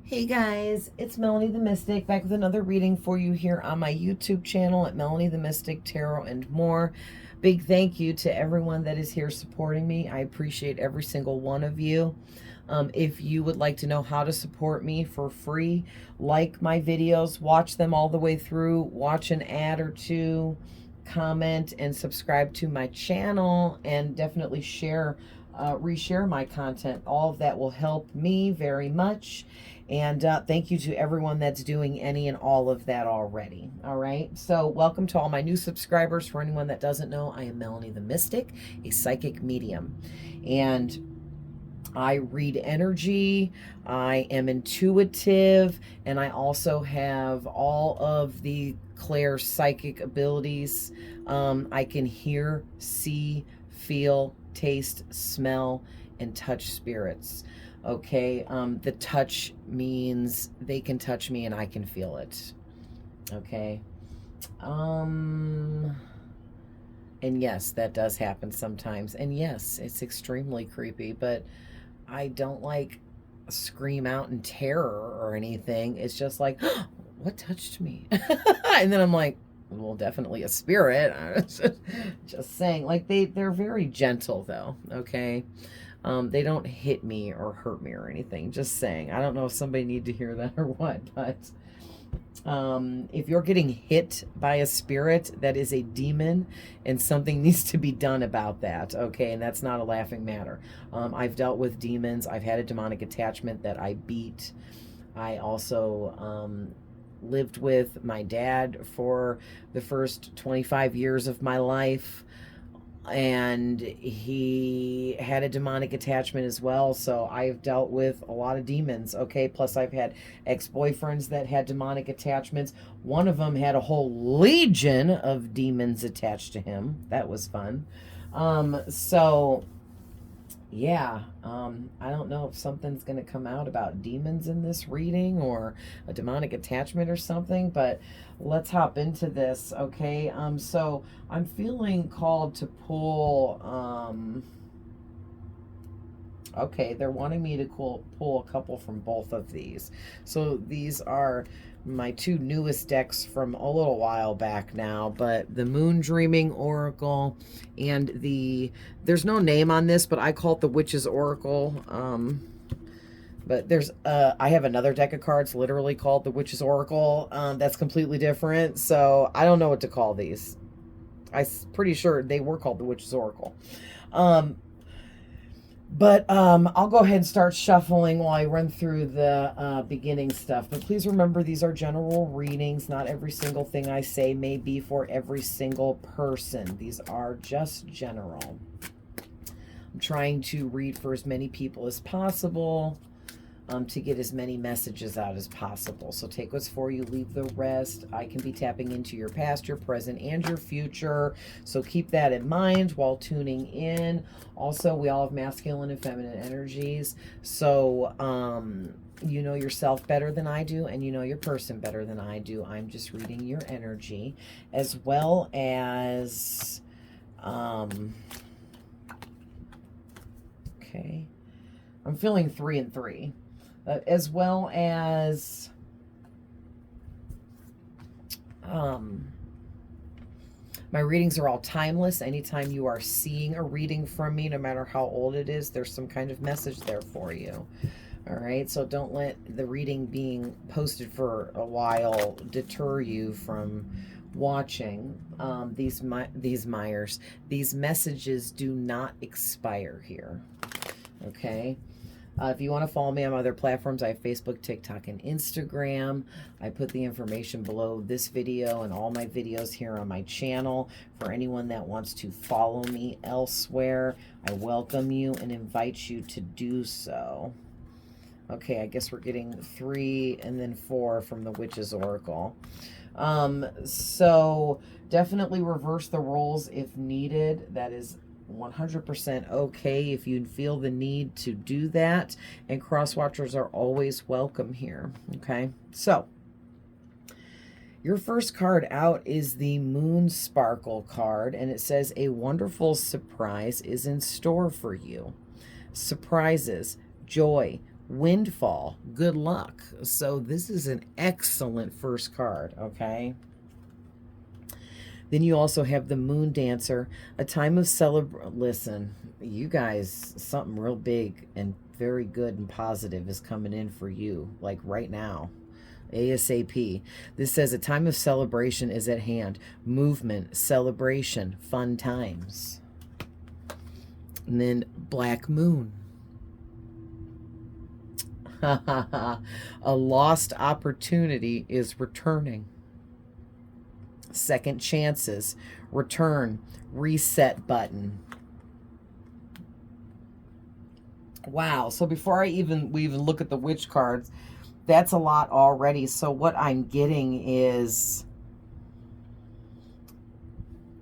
Hey guys, it's Melanie the Mystic back with another reading for you here on my YouTube channel at Melanie the Mystic Tarot and More. Big thank you to everyone that is here supporting me. I appreciate every single one of you. If you would like to know how to support me for free, like my videos, watch them all the way through, watch an ad or two, comment and subscribe to my channel, and definitely reshare my content. All of that will help me very much. And thank you to everyone that's doing any and all of that already. All right. So welcome to all my new subscribers. For anyone that doesn't know, I am Melanie the Mystic, a psychic medium. And I read energy, I am intuitive, and I also have all of the Claire psychic abilities. I can hear, see, feel, taste, smell, and touch spirits. Okay, the touch means they can touch me and I can feel it. Okay. And yes, that does happen sometimes. And yes, it's extremely creepy, but I don't like scream out in terror or anything. It's just like, what touched me? And then I'm like, well, definitely a spirit. Just saying. Like they're very gentle though, okay? They don't hit me or hurt me or anything. Just saying. I don't know if somebody need to hear that or what, but if you're getting hit by a spirit, that is a demon, and something needs to be done about that, okay? And that's not a laughing matter. I've dealt with demons. I've had a demonic attachment that I beat. I also lived with my dad for the first 25 years of my life, and he had a demonic attachment as well. So I've dealt with a lot of demons, okay? Plus I've had ex-boyfriends that had demonic attachments. One of them had a whole legion of demons attached to him. That was fun. So yeah, I don't know if something's going to come out about demons in this reading or a demonic attachment or something, but let's hop into this, okay? So I'm feeling called to pull, okay, they're wanting me to pull a couple from both of these. So these are my two newest decks from a little while back now, but the Moon Dreaming Oracle and there's no name on this, but I call it the Witch's Oracle. But I have another deck of cards literally called the Witch's Oracle. That's completely different. So I don't know what to call these. I'm pretty sure they were called the Witch's Oracle. But I'll go ahead and start shuffling while I run through the beginning stuff. But please remember, these are general readings. Not every single thing I say may be for every single person. These are just general. I'm trying to read for as many people as possible, to get as many messages out as possible. So take what's for you, leave the rest. I can be tapping into your past, your present, and your future. So keep that in mind while tuning in. Also, we all have masculine and feminine energies. So, you know yourself better than I do, and you know your person better than I do. I'm just reading your energy, as well as, okay, I'm feeling 3 and 3. As well as my readings are all timeless. Anytime you are seeing a reading from me, no matter how old it is, there's some kind of message there for you. All right, so don't let the reading being posted for a while deter you from watching. These messages do not expire here. Okay. If you want to follow me on other platforms, I have Facebook, TikTok, and Instagram. I put the information below this video and all my videos here on my channel. For anyone that wants to follow me elsewhere, I welcome you and invite you to do so. Okay, I guess we're getting 3 and then 4 from the Witch's Oracle. So definitely reverse the roles if needed. That is 100% okay if you feel the need to do that, and cross watchers are always welcome here. Okay, so your first card out is the Moon Sparkle card, and it says a wonderful surprise is in store for you. Surprises, joy, windfall, good luck. So this is an excellent first card, okay? Then you also have the Moon Dancer, a time of celebration. Listen, you guys, something real big and very good and positive is coming in for you, like right now. ASAP. This says a time of celebration is at hand. Movement, celebration, fun times. And then Black Moon. A lost opportunity is returning. Second chances, return, reset button. Wow. So before we even look at the witch cards, that's a lot already. So what I'm getting is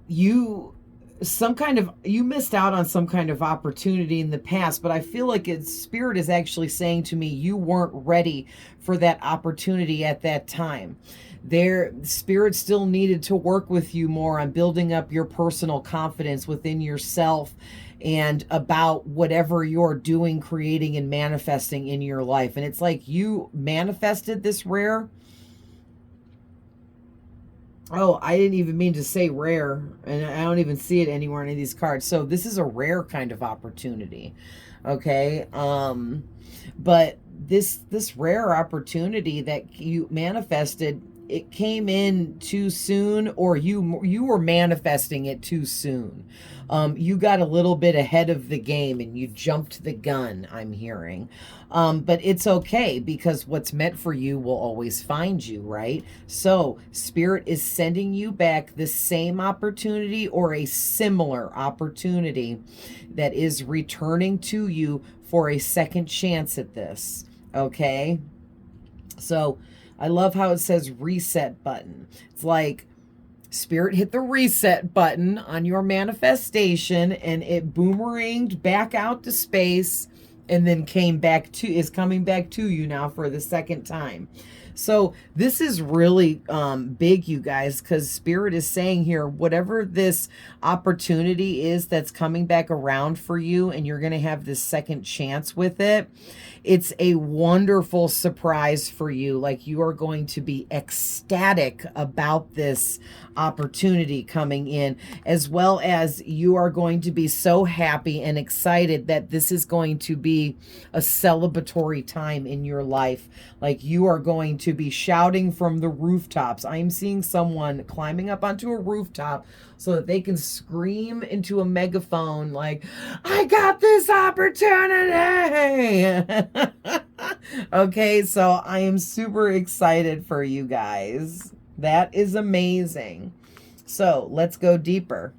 you missed out on some kind of opportunity in the past, but I feel like Spirit is actually saying to me you weren't ready for that opportunity at that time. Spirit still needed to work with you more on building up your personal confidence within yourself and about whatever you're doing, creating, and manifesting in your life. And it's like you manifested this rare. Oh, I didn't even mean to say rare, and I don't even see it anywhere in any of these cards. So this is a rare kind of opportunity, okay? But this rare opportunity that you manifested, it came in too soon, or you were manifesting it too soon. You got a little bit ahead of the game and you jumped the gun, I'm hearing. But it's okay, because what's meant for you will always find you, right? So Spirit is sending you back the same opportunity or a similar opportunity that is returning to you for a second chance at this, okay? So I love how it says reset button. It's like Spirit hit the reset button on your manifestation and it boomeranged back out to space and then is coming back to you now for the second time. So this is really big, you guys, because Spirit is saying here, whatever this opportunity is that's coming back around for you and you're going to have this second chance with it, it's a wonderful surprise for you. Like, you are going to be ecstatic about this opportunity coming in, as well as you are going to be so happy and excited that this is going to be a celebratory time in your life. Like, you are going to be shouting from the rooftops. I'm seeing someone climbing up onto a rooftop so that they can scream into a megaphone like, I got this opportunity. Okay, so I am super excited for you guys. That is amazing. So let's go deeper.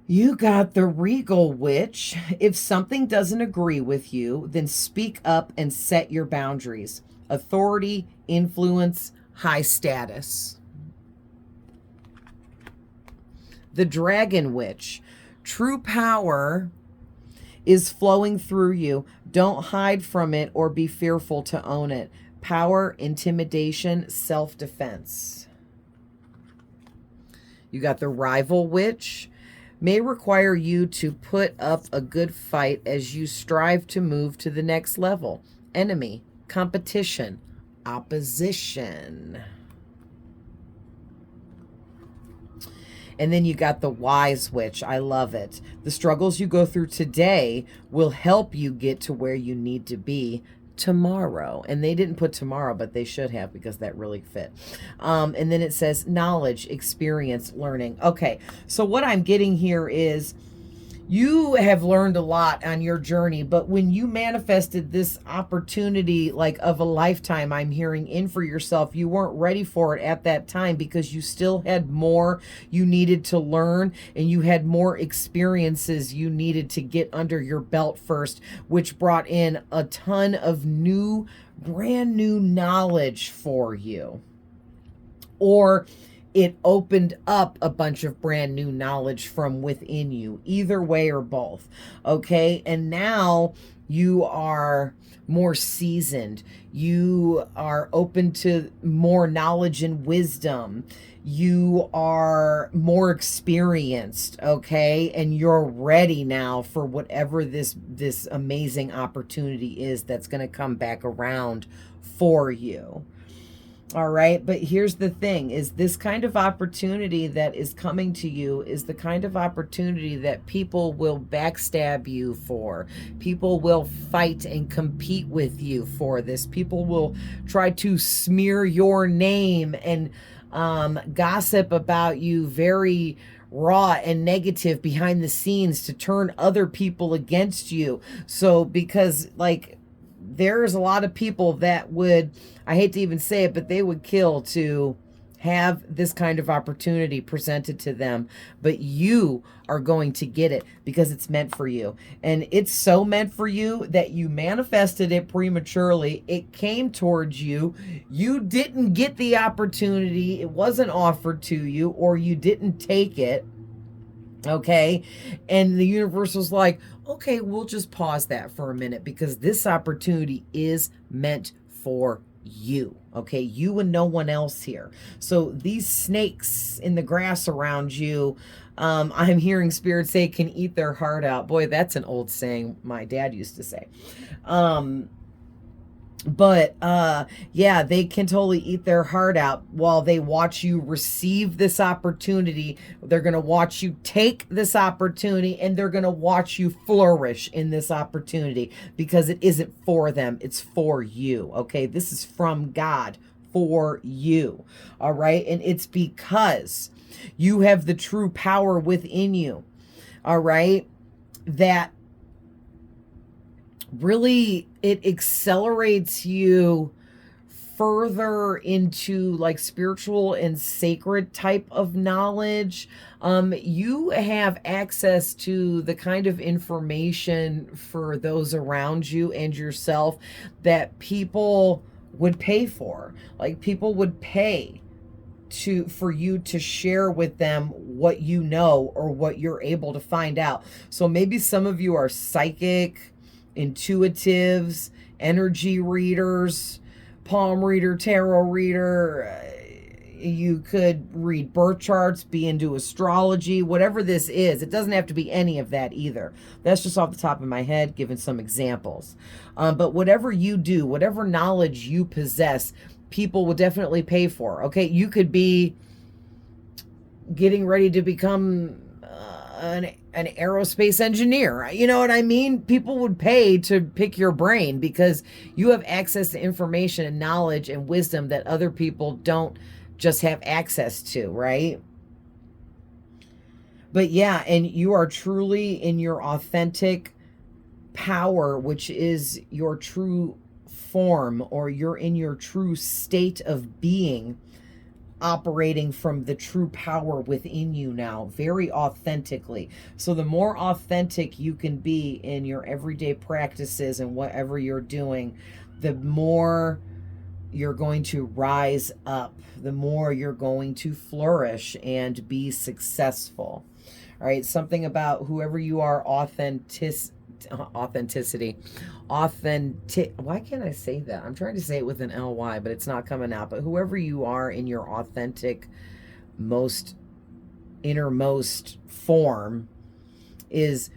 You got the Regal Witch. If something doesn't agree with you, then speak up and set your boundaries. Authority, influence, high status. The Dragon Witch. True power is flowing through you. Don't hide from it or be fearful to own it. Power, intimidation, self-defense. You got the Rival Witch. May require you to put up a good fight as you strive to move to the next level. Enemy, competition, opposition. And then you got the Wise Witch. I love it. The struggles you go through today will help you get to where you need to be tomorrow. And they didn't put tomorrow, but they should have, because that really fit. And then it says knowledge, experience, learning. Okay, so what I'm getting here is you have learned a lot on your journey, but when you manifested this opportunity like of a lifetime, I'm hearing, in for yourself, you weren't ready for it at that time because you still had more you needed to learn and you had more experiences you needed to get under your belt first, which brought in a ton of brand new knowledge for you. Or it opened up a bunch of brand new knowledge from within you. Either way or both. Okay? And now You are more seasoned. You are open to more knowledge and wisdom. You are more experienced, okay? And you're ready now for whatever this amazing opportunity is that's going to come back around for you. All right. But here's the thing, is this kind of opportunity that is coming to you is the kind of opportunity that people will backstab you for. People will fight and compete with you for this. People will try to smear your name and gossip about you very raw and negative behind the scenes to turn other people against you. So because like there's a lot of people that would, I hate to even say it, but they would kill to have this kind of opportunity presented to them. But you are going to get it because it's meant for you. And it's so meant for you that you manifested it prematurely. It came towards you. You didn't get the opportunity. It wasn't offered to you, or you didn't take it. Okay. And the universe was like, okay, we'll just pause that for a minute because this opportunity is meant for you. Okay. You and no one else here. So these snakes in the grass around you, I'm hearing spirits say can eat their heart out. Boy, that's an old saying my dad used to say. But yeah, they can totally eat their heart out while they watch you receive this opportunity. They're going to watch you take this opportunity, and they're going to watch you flourish in this opportunity because it isn't for them, it's for you. Okay, this is from God for you. All right, and it's because you have the true power within you. All right, that really it accelerates you further into like spiritual and sacred type of knowledge. You have access to the kind of information for those around you and yourself that people would pay for. Like people would pay for you to share with them what you know or what you're able to find out. So maybe some of you are psychic, intuitives, energy readers, palm reader, tarot reader. You could read birth charts, be into astrology, whatever this is. It doesn't have to be any of that either. That's just off the top of my head, giving some examples. But whatever you do, whatever knowledge you possess, people will definitely pay for. Okay, you could be getting ready to become an aerospace engineer. You know what I mean? People would pay to pick your brain because you have access to information and knowledge and wisdom that other people don't just have access to, right? But yeah, and you are truly in your authentic power, which is your true form, or you're in your true state of being, operating from the true power within you now, very authentically. So the more authentic you can be in your everyday practices and whatever you're doing, the more you're going to rise up, the more you're going to flourish and be successful. All right, something about whoever you are, authenticity. Why can't I say that? I'm trying to say it with an ly, but it's not coming out. But whoever you are in your authentic, most innermost form is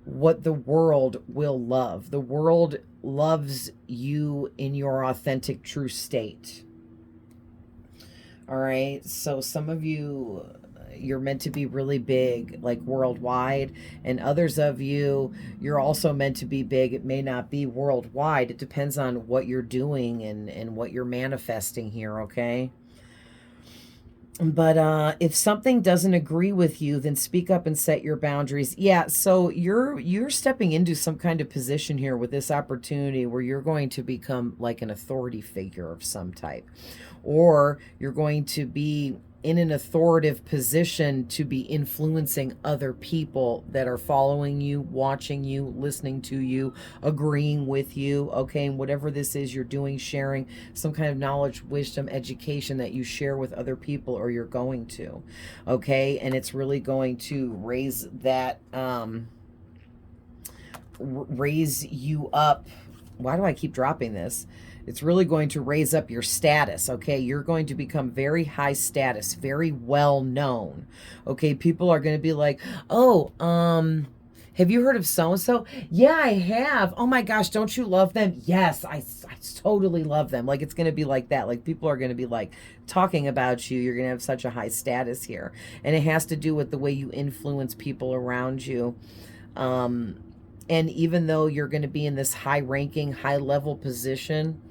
what the world will love. The world loves you in your authentic, true state. All right, so some of you, you're meant to be really big, like worldwide, and others of you, you're also meant to be big. It may not be worldwide. It depends on what you're doing and what you're manifesting here, okay? But if something doesn't agree with you, then speak up and set your boundaries. Yeah, so you're stepping into some kind of position here with this opportunity where you're going to become like an authority figure of some type, or you're going to be in an authoritative position to be influencing other people that are following you, watching you, listening to you, agreeing with you, okay? And whatever this is you're doing, sharing some kind of knowledge, wisdom, education that you share with other people, or you're going to, okay? And it's really going to raise that raise you up. Why do I keep dropping this? It's really going to raise up your status, okay? You're going to become very high status, very well known, okay? People are going to be like, oh, have you heard of so-and-so? Yeah, I have. Oh my gosh, don't you love them? Yes, I totally love them. Like, it's going to be like that. Like, people are going to be like talking about you. You're going to have such a high status here. And it has to do with the way you influence people around you. And even though you're going to be in this high ranking, high level position,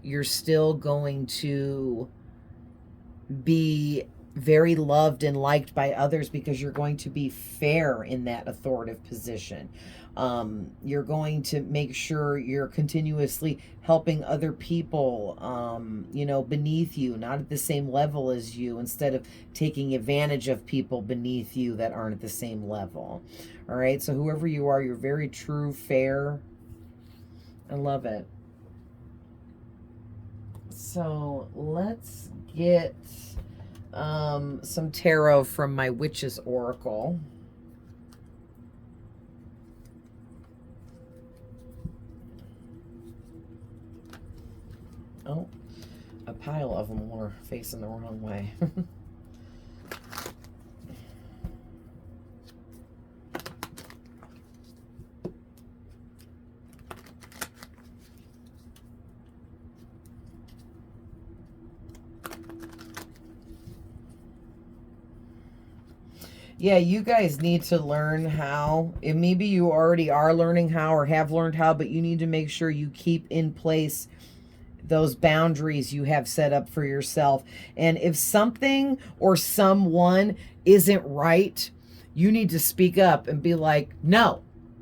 you're still going to be very loved and liked by others because you're going to be fair in that authoritative position. You're going to make sure you're continuously helping other people, you know, beneath you, not at the same level as you, instead of taking advantage of people beneath you that aren't at the same level. All right. So whoever you are, you're very true, fair. I love it. So let's get some tarot from my Witch's Oracle. Oh, a pile of them were facing the wrong way. Yeah, you guys need to learn how, and maybe you already are learning how or have learned how, but you need to make sure you keep in place those boundaries you have set up for yourself. And if something or someone isn't right, you need to speak up and be like, no,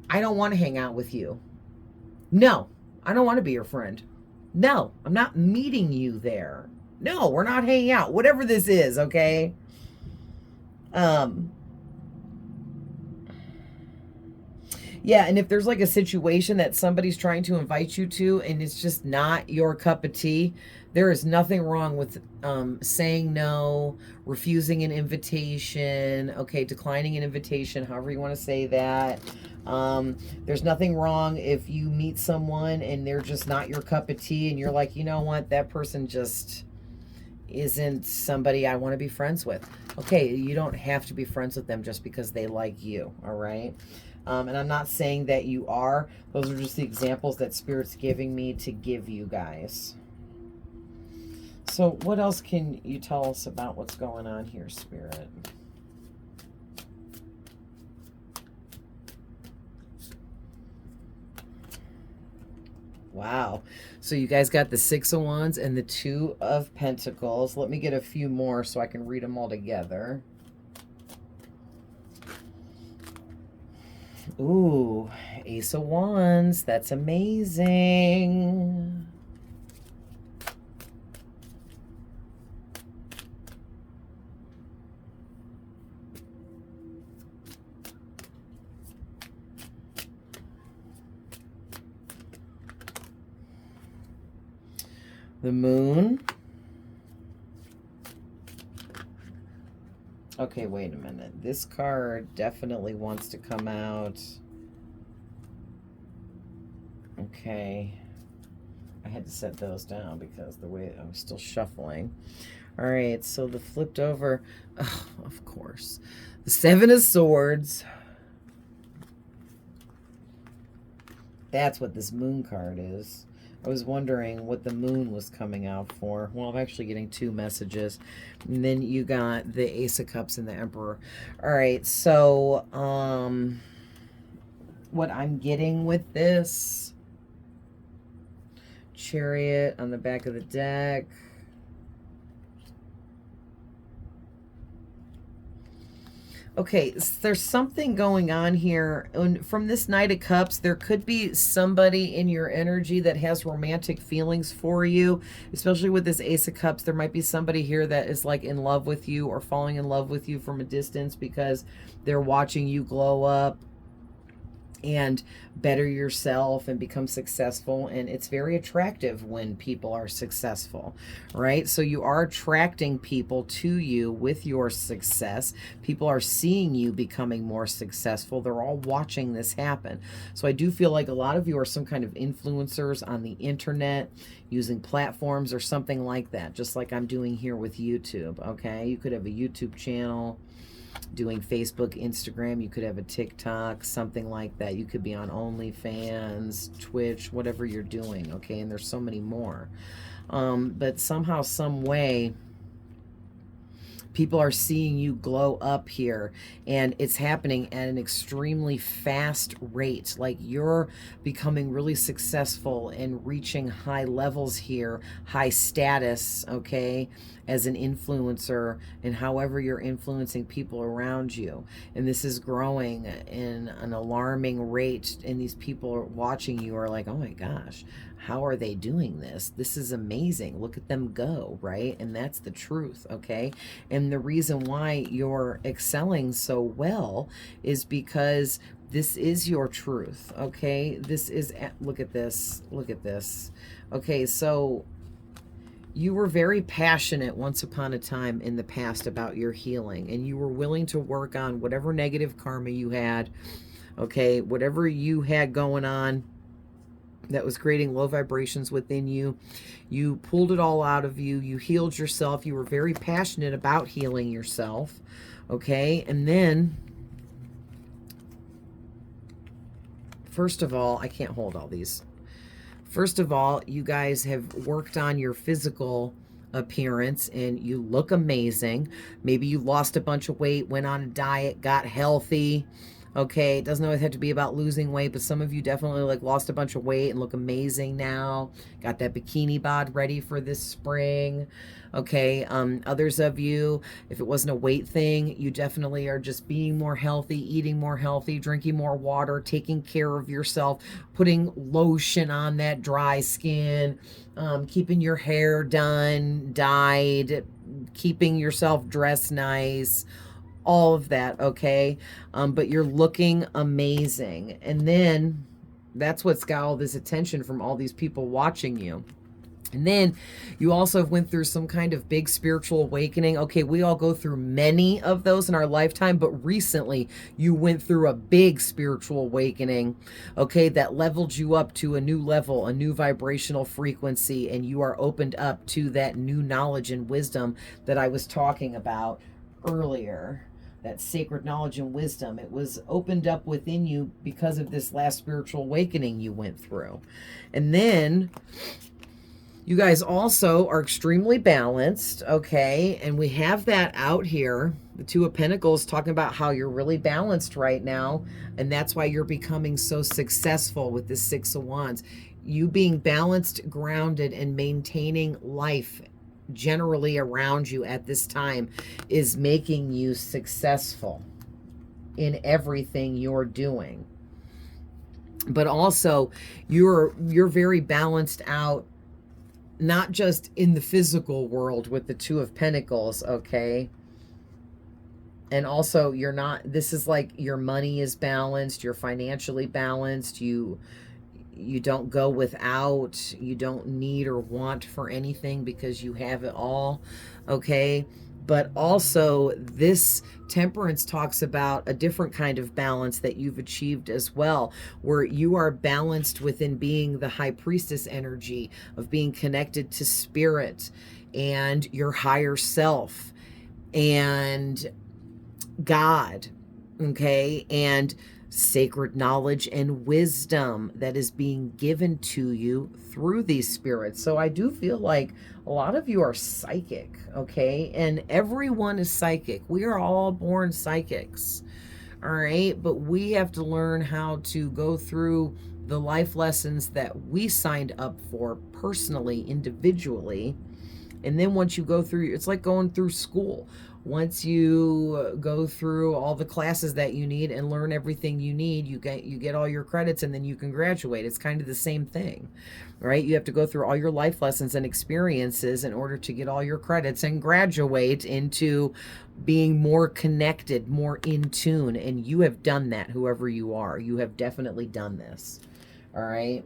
I don't want to hang out with you. No, I don't want to be your friend. No, I'm not meeting you there. No, we're not hanging out. Whatever this is, okay? Yeah, and if there's like a situation that somebody's trying to invite you to and it's just not your cup of tea, there is nothing wrong with saying no, refusing an invitation, okay, declining an invitation, however you want to say that. There's nothing wrong if you meet someone and they're just not your cup of tea and you're like, you know what, that person just isn't somebody I want to be friends with. Okay, you don't have to be friends with them just because they like you, all right? And I'm not saying that you are. Those are just the examples that Spirit's giving me to give you guys. So what else can you tell us about what's going on here, Spirit? Wow. So you guys got the Six of Wands and the Two of Pentacles. Let me get a few more so I can read them all together. Ooh, Ace of Wands. That's amazing. The Moon. Okay, wait a minute. This card definitely wants to come out. Okay. I had to set those down because the way I'm still shuffling. All right, so the flipped over, oh, of course. The Seven of Swords. That's what this Moon card is. I was wondering what the Moon was coming out for. Well, I'm actually getting two messages. And then you got the Ace of Cups and the Emperor. All right, so what I'm getting with this, Chariot on the back of the deck. Okay, there's something going on here. And from this Knight of Cups, there could be somebody in your energy that has romantic feelings for you, especially with this Ace of Cups. There might be somebody here that is like in love with you or falling in love with you from a distance because they're watching you glow up. and better yourself and become successful. And it's very attractive when people are successful, right? So you are attracting people to you with your success. People are seeing you becoming more successful. They're all watching this happen. So I do feel like a lot of you are some kind of influencers on the internet, using platforms or something like that, just like I'm doing here with YouTube. Okay, you could have a YouTube channel, doing Facebook, Instagram, you could have a TikTok, something like that. You could be on OnlyFans, Twitch, whatever you're doing, okay? And there's so many more. But somehow, some way, people are seeing you glow up here, and it's happening at an extremely fast rate. Like, you're becoming really successful and reaching high levels here, high status, okay, as an influencer, and however you're influencing people around you. And this is growing in an alarming rate, and these people watching you are like, oh my gosh, how are they doing this? This is amazing. Look at them go, right? And that's the truth, okay? And the reason why you're excelling so well is because this is your truth, okay? This is, look at this, look at this. Okay, so you were very passionate once upon a time in the past about your healing, and you were willing to work on whatever negative karma you had, okay? Whatever you had going on that was creating low vibrations within you, you pulled it all out of you. You healed yourself. You were very passionate about healing yourself, okay? And then, first of all, I can't hold all these. First of all, you guys have worked on your physical appearance, and you look amazing. Maybe you lost a bunch of weight, went on a diet, got healthy. Okay, it doesn't always have to be about losing weight, but some of you definitely like lost a bunch of weight and look amazing now. Got that bikini bod ready for this spring. Okay, others of you, if it wasn't a weight thing, you definitely are just being more healthy, eating more healthy, drinking more water, taking care of yourself, putting lotion on that dry skin, keeping your hair done, dyed, keeping yourself dressed nice, all of that, okay? But you're looking amazing. And then that's what's got all this attention from all these people watching you. And then you also went through some kind of big spiritual awakening. Okay, we all go through many of those in our lifetime, but recently you went through a big spiritual awakening, okay, that leveled you up to a new level, a new vibrational frequency, and you are opened up to that new knowledge and wisdom that I was talking about earlier. That sacred knowledge and wisdom, it was opened up within you because of this last spiritual awakening you went through. And then you guys also are extremely balanced, okay? And we have that out here, the Two of Pentacles, talking about how you're really balanced right now, and that's why you're becoming so successful with the Six of Wands. You being balanced, grounded, and maintaining life generally around you at this time is making you successful in everything you're doing. But also, you're very balanced out, not just in the physical world with the Two of Pentacles, okay? And also, you're not, this is like your money is balanced, you're financially balanced, you don't go without, you don't need or want for anything because you have it all, okay? But also, this Temperance talks about a different kind of balance that you've achieved as well, where you are balanced within being the High Priestess energy of being connected to spirit and your higher self and God, okay? And sacred knowledge and wisdom that is being given to you through these spirits. So I do feel like a lot of you are psychic, okay? And everyone is psychic. We are all born psychics, all right? But we have to learn how to go through the life lessons that we signed up for personally, individually. And then once you go through, it's like going through school. once you go through all the classes that you need and learn everything you need, you get all your credits, and then you can graduate. It's kind of the same thing, right? You have to go through all your life lessons and experiences in order to get all your credits and graduate into being more connected, more in tune. And you have done that, whoever you are. You have definitely done this. All right.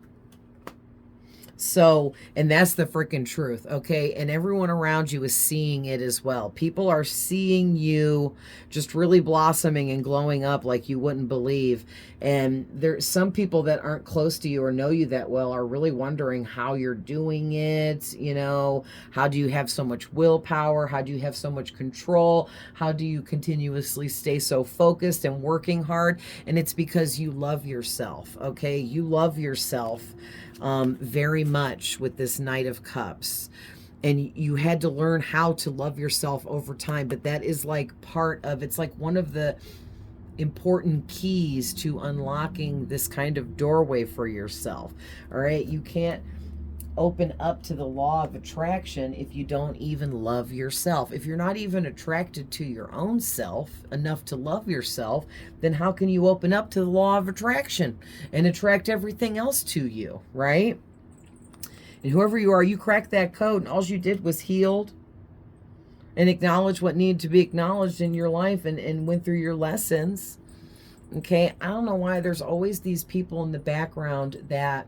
So, and that's the freaking truth, okay? And everyone around you is seeing it as well. People are seeing you just really blossoming and glowing up like you wouldn't believe. And there's some people that aren't close to you or know you that well are really wondering how you're doing it. You know, how do you have so much willpower? How do you have so much control? How do you continuously stay so focused and working hard? And it's because you love yourself, okay? You love yourself very much with this Knight of Cups. And you had to learn how to love yourself over time. But that is like part of, it's like one of the important keys to unlocking this kind of doorway for yourself. All right. You can't open up to the law of attraction if you don't even love yourself. If you're not even attracted to your own self enough to love yourself, then how can you open up to the law of attraction and attract everything else to you, right? And whoever you are, you cracked that code, and all you did was healed and acknowledge what needed to be acknowledged in your life, and went through your lessons. Okay, I don't know why there's always these people in the background that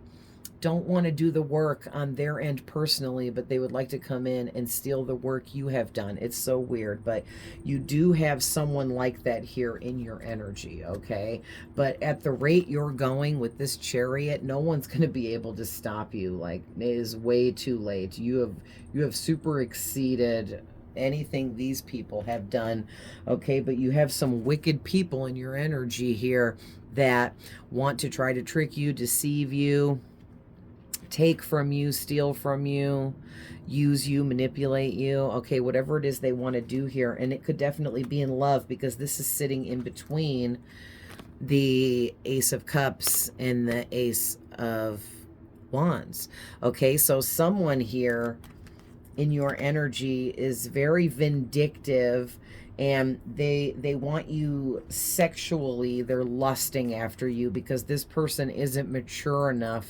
don't want to do the work on their end personally, but they would like to come in and steal the work you have done. It's so weird, but you do have someone like that here in your energy, okay? But at the rate you're going with this Chariot, no one's going to be able to stop you. Like, it is way too late. You have super exceeded anything these people have done, okay? But you have some wicked people in your energy here that want to try to trick you, deceive you, take from you, steal from you, use you, manipulate you, okay, whatever it is they want to do here. And it could definitely be in love, because this is sitting in between the Ace of Cups and the Ace of Wands. Okay, so someone here in your energy is very vindictive, and they want you sexually. They're lusting after you because this person isn't mature enough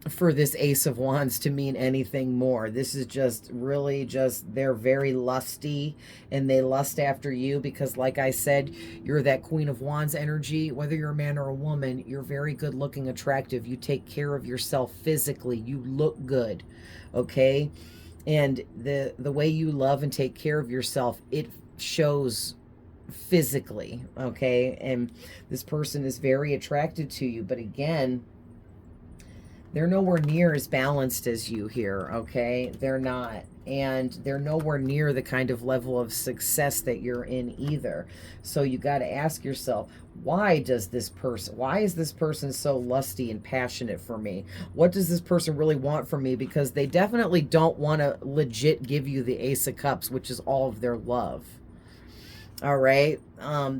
for this Ace of Wands to mean anything more. This is just really just, they're very lusty, and they lust after you because, like I said, you're that Queen of Wands energy. Whether you're a man or a woman, you're very good looking, attractive. You take care of yourself physically. You look good, okay? And the way you love and take care of yourself, it shows physically, okay? And this person is very attracted to you, but again, they're nowhere near as balanced as you here, okay? They're not. And they're nowhere near the kind of level of success that you're in either. So you got to ask yourself, why is this person so lusty and passionate for me? What does this person really want from me? Because they definitely don't want to legit give you the Ace of Cups, which is all of their love. All right.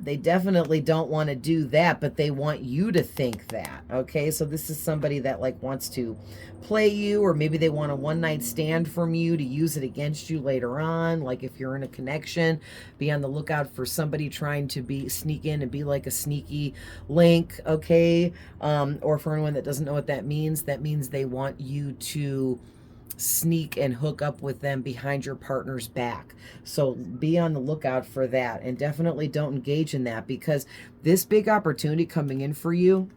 They definitely don't want to do that, but they want you to think that. Okay. So this is somebody that like wants to play you, or maybe they want a one-night stand from you to use it against you later on. Like if you're in a connection, be on the lookout for somebody trying to sneak in and be like a sneaky link. Okay. Or for anyone that doesn't know what that means they want you to sneak and hook up with them behind your partner's back. So be on the lookout for that, and definitely don't engage in that, because this big opportunity coming in for you,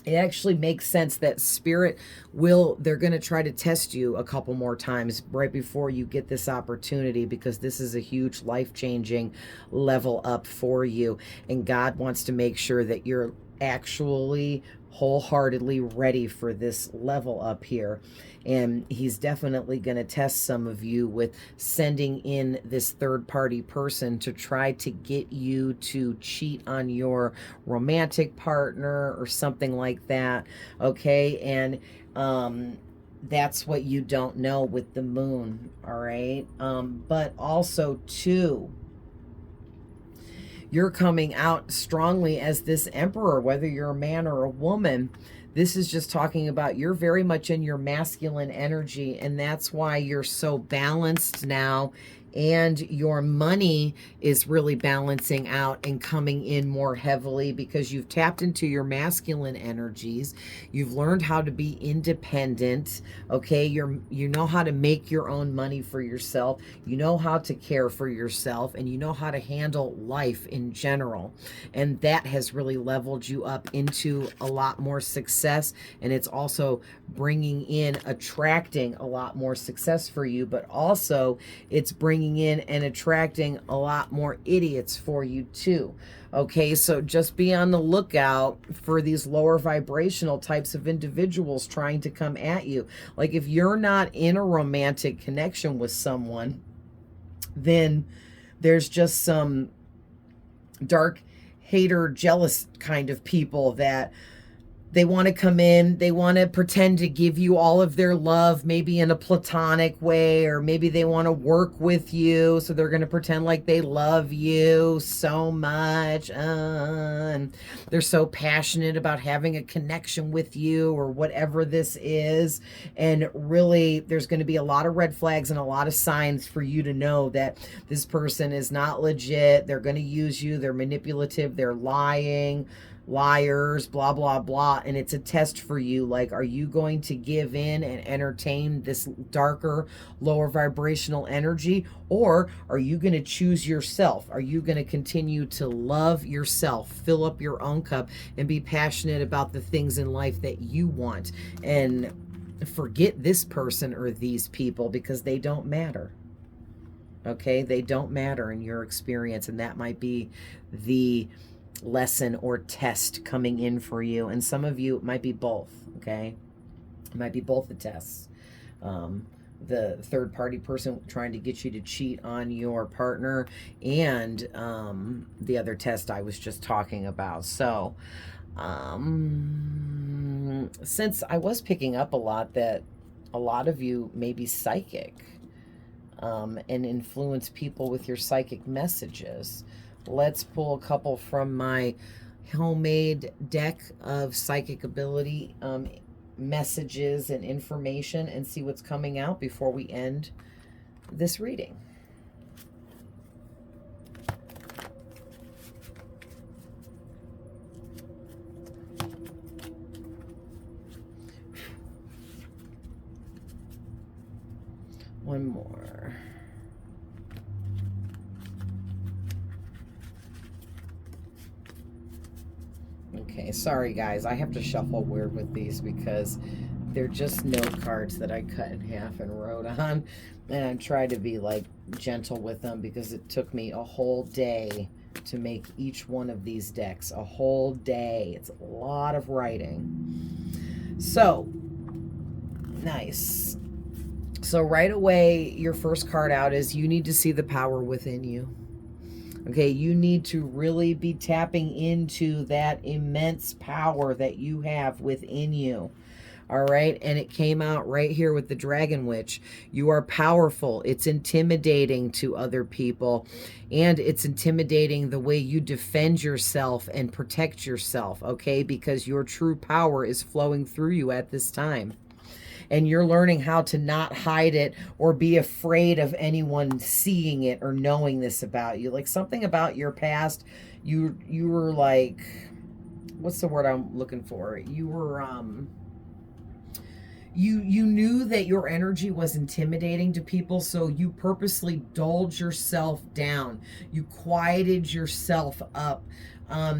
it actually makes sense that Spirit they're going to try to test you a couple more times right before you get this opportunity, because this is a huge life-changing level up for you, and God wants to make sure that you're actually wholeheartedly ready for this level up here. And he's definitely going to test some of you with sending in this third-party person to try to get you to cheat on your romantic partner or something like that, okay? And that's what you don't know with the moon, all right? But also, too, you're coming out strongly as this Emperor, whether you're a man or a woman. This is just talking about you're very much in your masculine energy, and that's why you're so balanced now and your money is really balancing out and coming in more heavily because you've tapped into your masculine energies. You've learned how to be independent, okay? You know how to make your own money for yourself. You know how to care for yourself, and you know how to handle life in general. And that has really leveled you up into a lot more success, and it's also bringing in, attracting a lot more success for you, but also it's bringing in and attracting a lot more idiots for you too. Okay, so just be on the lookout for these lower vibrational types of individuals trying to come at you. Like if you're not in a romantic connection with someone, then there's just some dark hater, jealous kind of people that they want to come in, they want to pretend to give you all of their love, maybe in a platonic way, or maybe they want to work with you, so they're going to pretend like they love you so much, and they're so passionate about having a connection with you, or whatever this is. And really, there's going to be a lot of red flags and a lot of signs for you to know that this person is not legit. They're going to use you, they're manipulative, they're lying, liars, blah, blah, blah. And it's a test for you. Like, are you going to give in and entertain this darker, lower vibrational energy? Or are you going to choose yourself? Are you going to continue to love yourself, fill up your own cup, and be passionate about the things in life that you want? And forget this person or these people, because they don't matter. Okay? They don't matter in your experience. And that might be the lesson or test coming in for you. And some of you, it might be both. Okay, it might be both the tests. The third party person trying to get you to cheat on your partner, and the other test I was just talking about. So since I was picking up a lot that a lot of you may be psychic, and influence people with your psychic messages, let's pull a couple from my homemade deck of psychic ability messages and information, and see what's coming out before we end this reading. One more. Okay, sorry guys, I have to shuffle weird with these because they're just note cards that I cut in half and wrote on, and I try to be like gentle with them because it took me a whole day to make each one of these decks. A whole day. It's a lot of writing. So, nice. So right away, your first card out is you need to see the power within you. Okay, you need to really be tapping into that immense power that you have within you. All right, and it came out right here with the Dragon Witch. You are powerful. It's intimidating to other people, and it's intimidating the way you defend yourself and protect yourself, okay, because your true power is flowing through you at this time. And you're learning how to not hide it or be afraid of anyone seeing it or knowing this about you. Like something about your past, you were like, what's the word I'm looking for? You were, you knew that your energy was intimidating to people, so you purposely dulled yourself down. You quieted yourself up.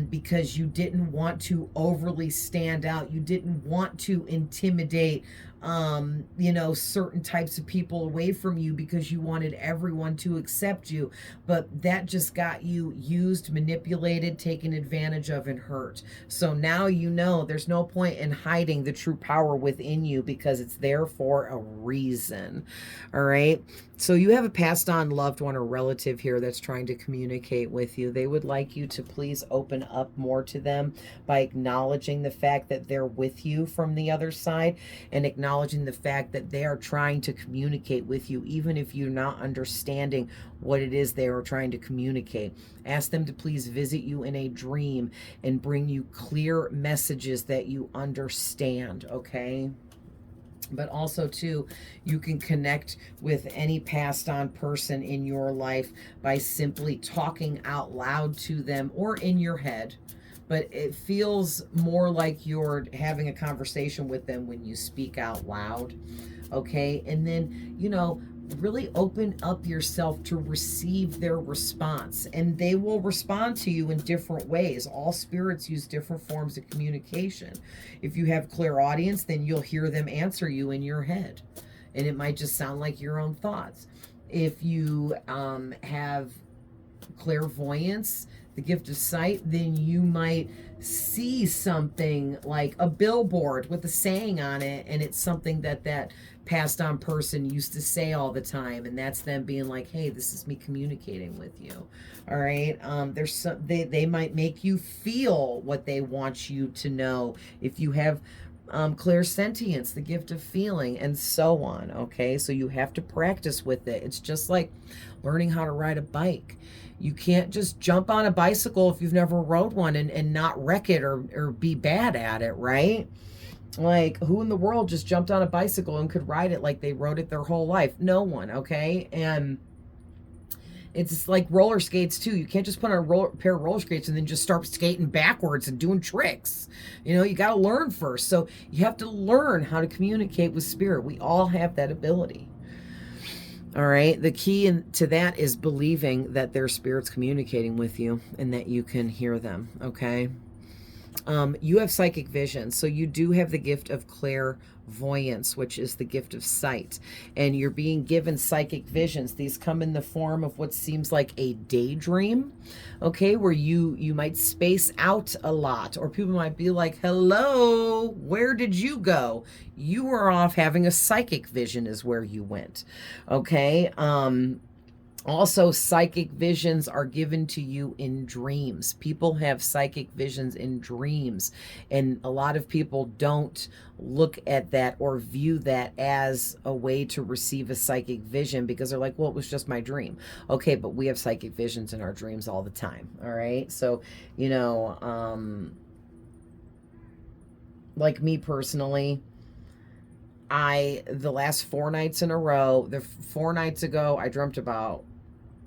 Because you didn't want to overly stand out. You didn't want to intimidate, you know, certain types of people away from you because you wanted everyone to accept you. But that just got you used, manipulated, taken advantage of, and hurt. So now you know there's no point in hiding the true power within you because it's there for a reason. All right. So you have a passed on loved one or relative here that's trying to communicate with you. They would like you to please open up more to them by acknowledging the fact that they're with you from the other side, and acknowledging the fact that they are trying to communicate with you, even if you're not understanding what it is they are trying to communicate. Ask them to please visit you in a dream and bring you clear messages that you understand, okay? But also too, you can connect with any passed on person in your life by simply talking out loud to them or in your head. But it feels more like you're having a conversation with them when you speak out loud. Okay. And then, really open up yourself to receive their response, and they will respond to you in different ways. All spirits use different forms of communication. If you have clairaudience, then you'll hear them answer you in your head, and it might just sound like your own thoughts. If you have clairvoyance, the gift of sight, then you might see something like a billboard with a saying on it, and it's something that passed on person used to say all the time, and that's them being like, hey, this is me communicating with you. All right. There's some, they might make you feel what they want you to know. If you have clairsentience, the gift of feeling, and so on. Okay, so you have to practice with it. It's just like learning how to ride a bike. You can't just jump on a bicycle if you've never rode one and not wreck it or be bad at it, right? Like, who in the world just jumped on a bicycle and could ride it like they rode it their whole life? No one, okay? And it's like roller skates too. You can't just put on a pair of roller skates and then just start skating backwards and doing tricks. You got to learn first. So you have to learn how to communicate with spirit. We all have that ability. All right. The key to that is believing that their spirit's communicating with you and that you can hear them. Okay. You have psychic vision, so you do have the gift of clairvoyance, which is the gift of sight, and you're being given psychic visions. These come in the form of what seems like a daydream, okay, where you might space out a lot, or people might be like, hello, where did you go? You were off having a psychic vision is where you went. Okay. Also, psychic visions are given to you in dreams. People have psychic visions in dreams, and a lot of people don't look at that or view that as a way to receive a psychic vision because they're like, well, it was just my dream. Okay, but we have psychic visions in our dreams all the time. All right, so like me personally, the last 4 nights in a row, 4 nights ago, I dreamt about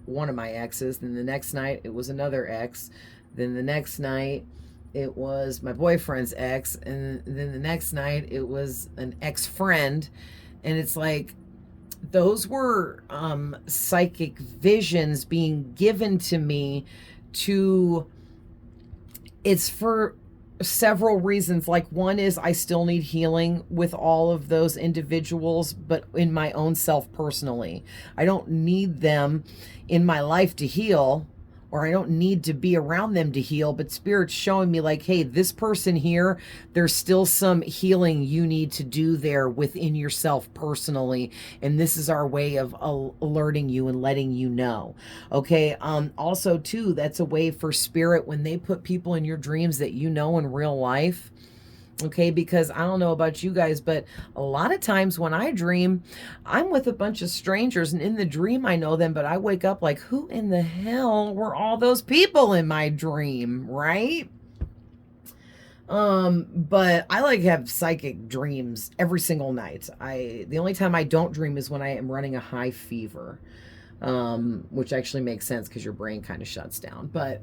one of my exes. Then the next night it was another ex. Then the next night it was my boyfriend's ex. And then the next night it was an ex-friend. And it's like, those were psychic visions being given to me it's for several reasons. Like, one is I still need healing with all of those individuals, but in my own self personally. I don't need them in my life to heal, or I don't need to be around them to heal, but Spirit's showing me like, hey, this person here, there's still some healing you need to do there within yourself personally, and this is our way of alerting you and letting you know. Okay. Also too, that's a way for Spirit when they put people in your dreams that you know in real life. Okay, because I don't know about you guys, but a lot of times when I dream, I'm with a bunch of strangers, and in the dream I know them, but I wake up like, who in the hell were all those people in my dream, right? But I like have psychic dreams every single night. The only time I don't dream is when I am running a high fever, which actually makes sense because your brain kind of shuts down. But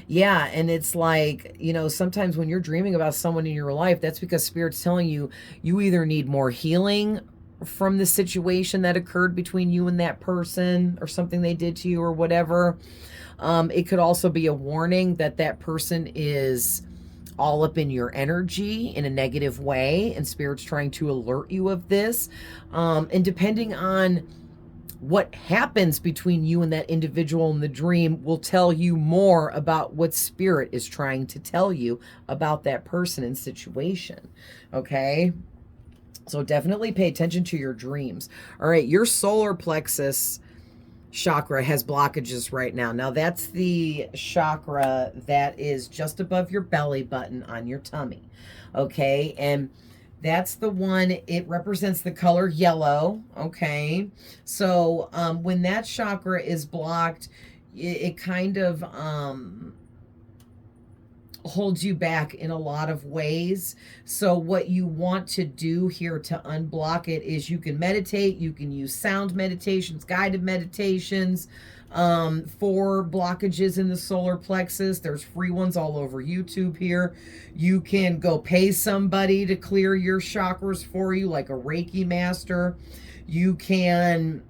yeah, and it's like, sometimes when you're dreaming about someone in your life, that's because Spirit's telling you either need more healing from the situation that occurred between you and that person, or something they did to you or whatever. It could also be a warning that that person is all up in your energy in a negative way, and Spirit's trying to alert you of this. And depending on what happens between you and that individual in the dream will tell you more about what Spirit is trying to tell you about that person and situation. Okay. So definitely pay attention to your dreams. All right. Your solar plexus chakra has blockages right now. Now that's the chakra that is just above your belly button on your tummy. Okay. And that's the one, it represents the color yellow, okay? So when that chakra is blocked, it kind of holds you back in a lot of ways. So what you want to do here to unblock it is you can meditate, you can use sound meditations, guided meditations, for blockages in the solar plexus. There's free ones all over YouTube here. You can go pay somebody to clear your chakras for you, like a Reiki master. You can,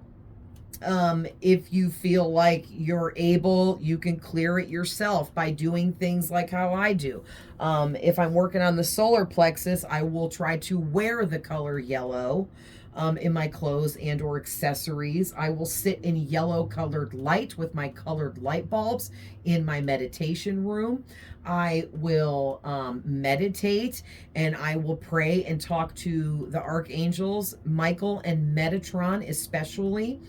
if you feel like you're able, you can clear it yourself by doing things like how I do. If I'm working on the solar plexus, I will try to wear the color yellow in my clothes and or accessories. I will sit in yellow colored light with my colored light bulbs in my meditation room. I will meditate, and I will pray and talk to the archangels, Michael and Metatron especially.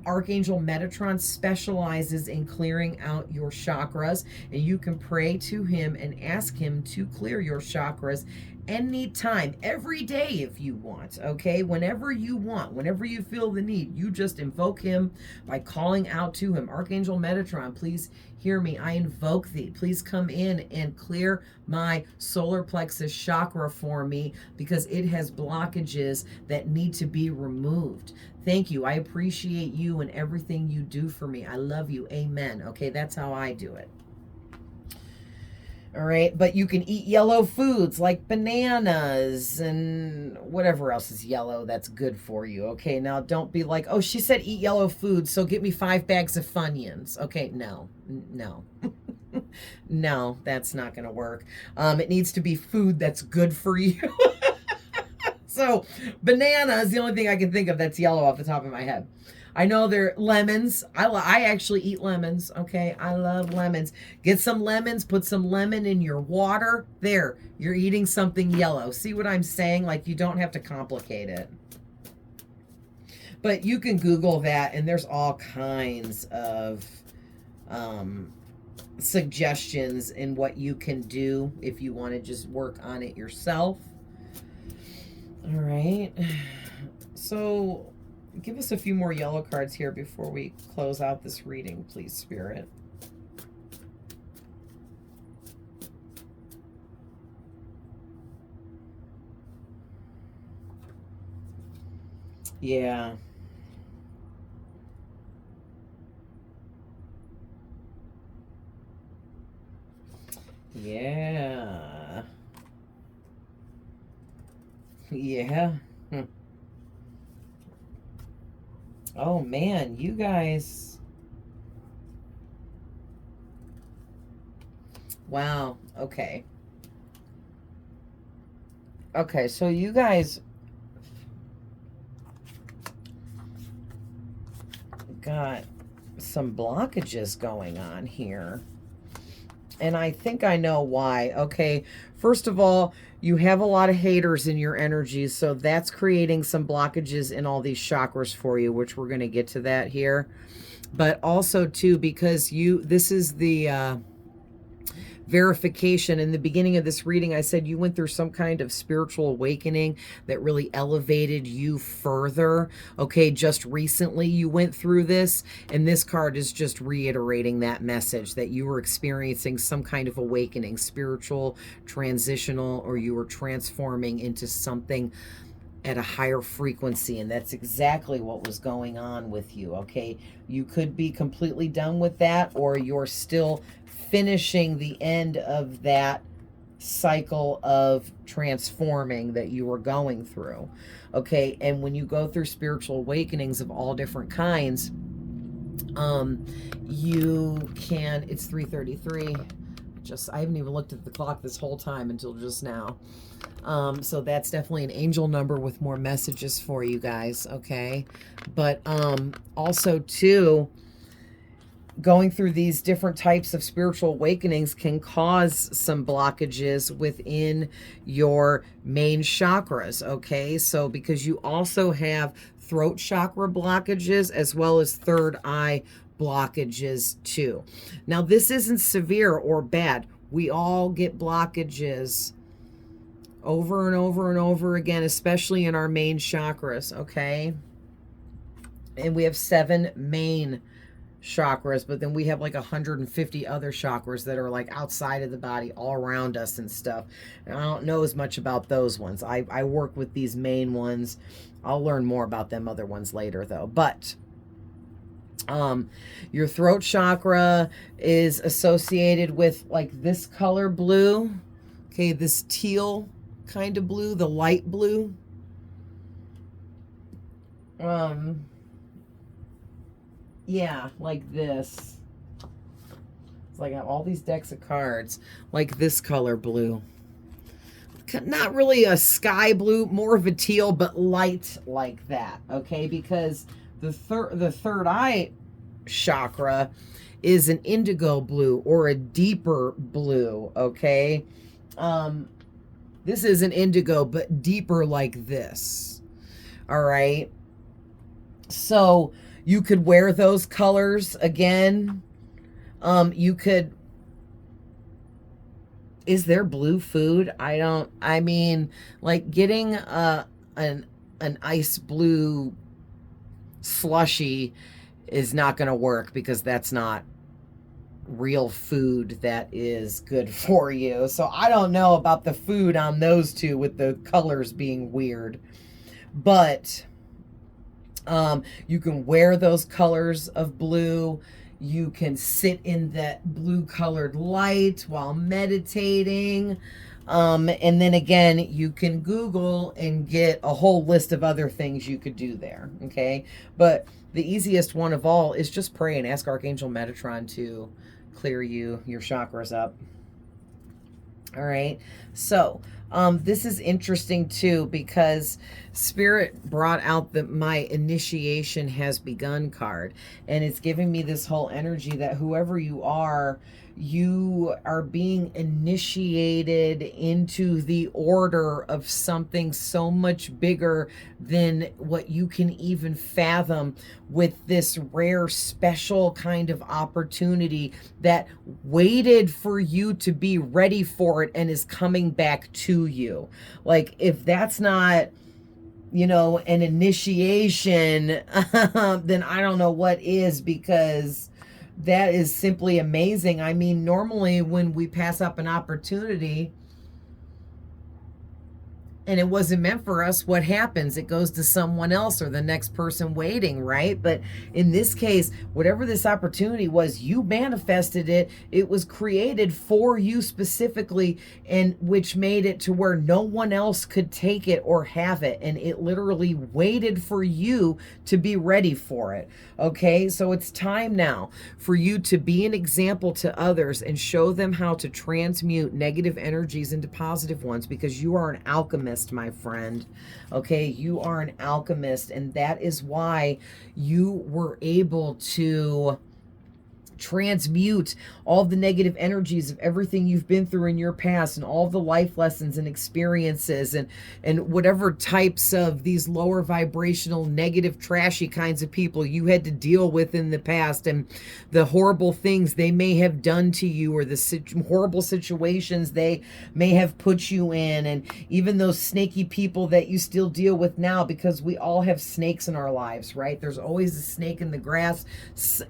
Archangel Metatron specializes in clearing out your chakras, and you can pray to him and ask him to clear your chakras anytime, every day if you want, okay? Whenever you want, whenever you feel the need, you just invoke him by calling out to him. Archangel Metatron, please hear me. I invoke thee. Please come in and clear my solar plexus chakra for me, because it has blockages that need to be removed. Thank you. I appreciate you and everything you do for me. I love you. Amen. Okay, that's how I do it. All right, but you can eat yellow foods like bananas and whatever else is yellow that's good for you. Okay, now don't be like, oh, she said eat yellow foods, so get me 5 bags of Funyuns. Okay, no. No, that's not going to work. It needs to be food that's good for you. So banana is the only thing I can think of that's yellow off the top of my head. I know they're lemons. I actually eat lemons, okay? I love lemons. Get some lemons, put some lemon in your water. There, you're eating something yellow. See what I'm saying? Like, you don't have to complicate it. But you can Google that, and there's all kinds of suggestions in what you can do if you want to just work on it yourself. All right. So give us a few more yellow cards here before we close out this reading, please, Spirit. Yeah. Yeah. Yeah. Oh man, you guys. Wow. Okay. Okay, so you guys got some blockages going on here. And I think I know why. Okay, first of all, you have a lot of haters in your energies, so that's creating some blockages in all these chakras for you, which we're going to get to that here. But also, too, because this is the verification. In the beginning of this reading, I said you went through some kind of spiritual awakening that really elevated you further. Okay, just recently you went through this, and this card is just reiterating that message that you were experiencing some kind of awakening, spiritual, transitional, or you were transforming into something at a higher frequency, and that's exactly what was going on with you. Okay, you could be completely done with that, or you're still finishing the end of that cycle of transforming that you were going through. Okay, and when you go through spiritual awakenings of all different kinds, you can, it's 3:33. I haven't even looked at the clock this whole time until just now. So that's definitely an angel number with more messages for you guys, okay? But also, too, going through these different types of spiritual awakenings can cause some blockages within your main chakras, okay? So because you also have throat chakra blockages as well as third eye blockages too. Now, this isn't severe or bad. We all get blockages over and over and over again, especially in our main chakras, okay? And we have 7 main chakras, but then we have like 150 other chakras that are like outside of the body, all around us and stuff. And I don't know as much about those ones. I work with these main ones. I'll learn more about them other ones later though. But your throat chakra is associated with like this color blue. Okay, this teal kind of blue, the light blue. Yeah, like this. It's like I have all these decks of cards, like this color blue. Not really a sky blue, more of a teal, but light like that, okay? Because the third eye chakra is an indigo blue or a deeper blue, okay? This is an indigo, but deeper like this, all right? So you could wear those colors again. You could, is there blue food? I mean, like getting an ice blue slushy is not going to work because that's not real food that is good for you. So I don't know about the food on those two with the colors being weird. But you can wear those colors of blue. You can sit in that blue colored light while meditating. And then again, you can Google and get a whole list of other things you could do there. Okay. But the easiest one of all is just pray and ask Archangel Metatron to clear your chakras up. All right. So, this is interesting too, because Spirit brought out my initiation has begun card, and it's giving me this whole energy that whoever you are being initiated into the order of something so much bigger than what you can even fathom, with this rare special kind of opportunity that waited for you to be ready for it and is coming back to you. Like, if that's not, you know, an initiation, then I don't know what is, because that is simply amazing. I mean, normally when we pass up an opportunity and it wasn't meant for us, what happens? It goes to someone else or the next person waiting, right? But in this case, whatever this opportunity was, you manifested it. It was created for you specifically, and which made it to where no one else could take it or have it. And it literally waited for you to be ready for it. Okay, so it's time now for you to be an example to others and show them how to transmute negative energies into positive ones, because you are an alchemist, my friend. Okay, you are an alchemist, and that is why you were able to transmute all the negative energies of everything you've been through in your past, and all the life lessons and experiences, and whatever types of these lower vibrational, negative, trashy kinds of people you had to deal with in the past, and the horrible things they may have done to you, or the horrible situations they may have put you in, and even those snaky people that you still deal with now, because we all have snakes in our lives, right? There's always a snake in the grass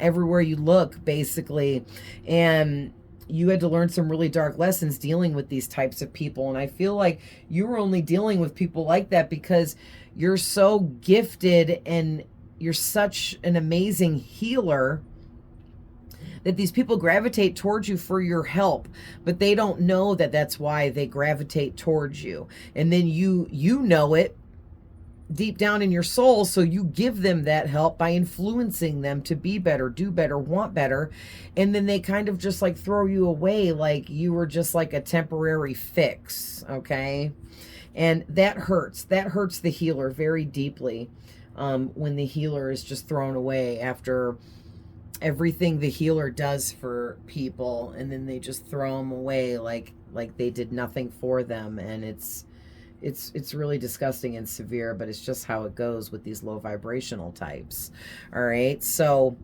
everywhere you look, basically. And you had to learn some really dark lessons dealing with these types of people. And I feel like you were only dealing with people like that because you're so gifted and you're such an amazing healer that these people gravitate towards you for your help, but they don't know that that's why they gravitate towards you. And then you know it deep down in your soul, so you give them that help by influencing them to be better, do better, want better, and then they kind of just like throw you away like you were just like a temporary fix, okay? And that hurts the healer very deeply, when the healer is just thrown away after everything the healer does for people, and then they just throw them away like they did nothing for them. And it's really disgusting and severe, but it's just how it goes with these low vibrational types. All right. So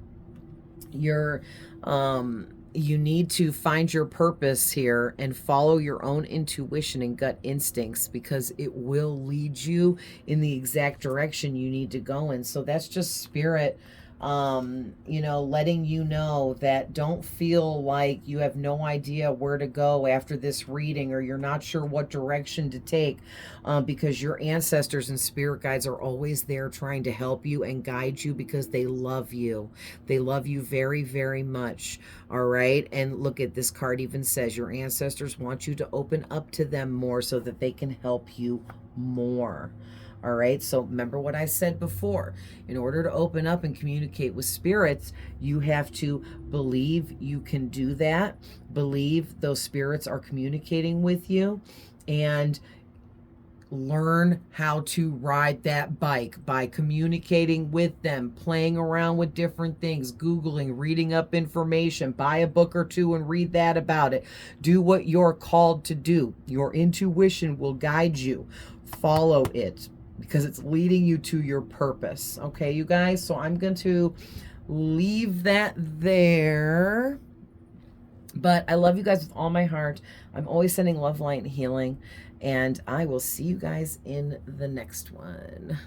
you need to find your purpose here and follow your own intuition and gut instincts, because it will lead you in the exact direction you need to go in. So that's just Spirit You know, letting you know that don't feel like you have no idea where to go after this reading, or you're not sure what direction to take, because your ancestors and spirit guides are always there trying to help you and guide you because they love you. They love you very, very much. All right. And look at this card even says your ancestors want you to open up to them more so that they can help you more. All right. So remember what I said before. In order to open up and communicate with spirits, you have to believe you can do that. Believe those spirits are communicating with you, and learn how to ride that bike by communicating with them, playing around with different things, Googling, reading up information, buy a book or two and read that about it. Do what you're called to do. Your intuition will guide you. Follow it because it's leading you to your purpose. Okay, you guys? So I'm going to leave that there. But I love you guys with all my heart. I'm always sending love, light, and healing. And I will see you guys in the next one.